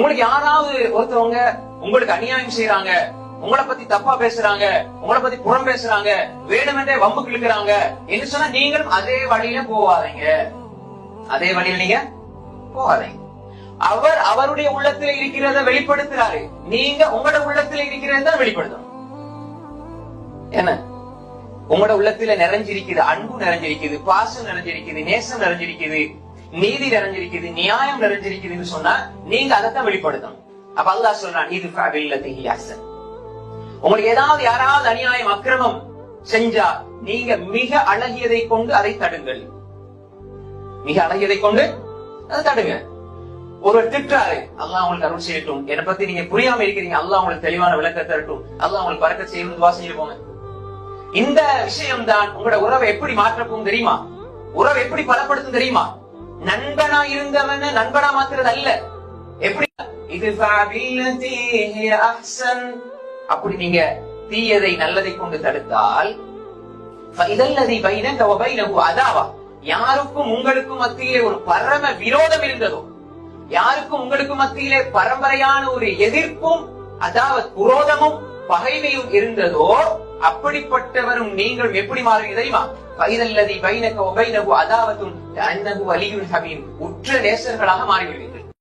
உங்களுக்கு யாராவது ஒருத்தவங்க உங்களுக்கு அநியாயம் செய்யறாங்க, உங்களை பத்தி தப்பா பேசுறாங்க, உங்களை பத்தி புறம் பேசுறாங்க, வேணுமென்றே வம்புக்கு இழுக்கிறாங்க என்று சொன்னா நீங்களும் அதே வழியில போவாதீங்க. அதே வழியில நீங்க போவாதீங்க. அவர் அவருடைய உள்ளத்துல இருக்கிறத வெளிப்படுத்துறாரு, நீங்க உங்களோட உள்ளத்துல இருக்கிறத வெளிப்படுத்தணும். என்ன உங்களோட உள்ளத்துல நிறைஞ்சிருக்குது, அன்பு நிறைஞ்சிருக்குது, பாசம் நிறைஞ்சிருக்குது, நேசம் நிறைஞ்சிருக்குது, நீதி நிறைஞ்சிருக்குது, நியாயம் நிறைஞ்சிருக்குதுன்னு சொன்னா நீங்க அதைத்தான் வெளிப்படுத்தணும். அப்ப அல்லாஹ் சொல்றான், இது உங்களுக்கு ஏதாவது யாராவது அநியாயம் அக்கிரமம் செஞ்சா நீங்க மிக அழகியதை கொண்டு அதை தடுங்கள். மிக அழகியதை கொண்டு அதை தடுங்க. ஒருவர் திட்டாரு, அல்லாஹ் உங்களுக்கு அருள் செய்யட்டும், என்னை பத்தி நீங்க புரியாம இருக்கிறீங்க, அல்லாஹ் உங்களுக்கு தெளிவான விளக்க தரட்டும், அல்லாஹ் உங்களுக்கு பரக்கத் செய்யணும், துஆ செஞ்சு போங்க. இந்த விஷயம் தான் உங்களோட உறவை எப்படி மாற்றப்போம் தெரியுமா? உறவை எப்படி பலப்படுத்தும் தெரியுமா? நண்பனா இருந்தவன நண்பனா மாத்துறது அல்ல. எப்படி அப்படி நீங்க தீயதை நல்லதை கொண்டு தடுத்தால் யாருக்கும் உங்களுக்கும் மத்தியிலே ஒரு பரம விரோதம் இருந்ததோ, யாருக்கும் உங்களுக்கும் மத்தியிலே பரம்பரையான ஒரு எதிர்ப்பும் அதாவது குரோதமும் பகைமையும் இருந்ததோ அப்படிப்பட்டவரும் நீங்களும் எப்படி மாறுவீங்க தெரியுமா? உற்ற நேசர்களாக மாறிவிடுவீர்கள்.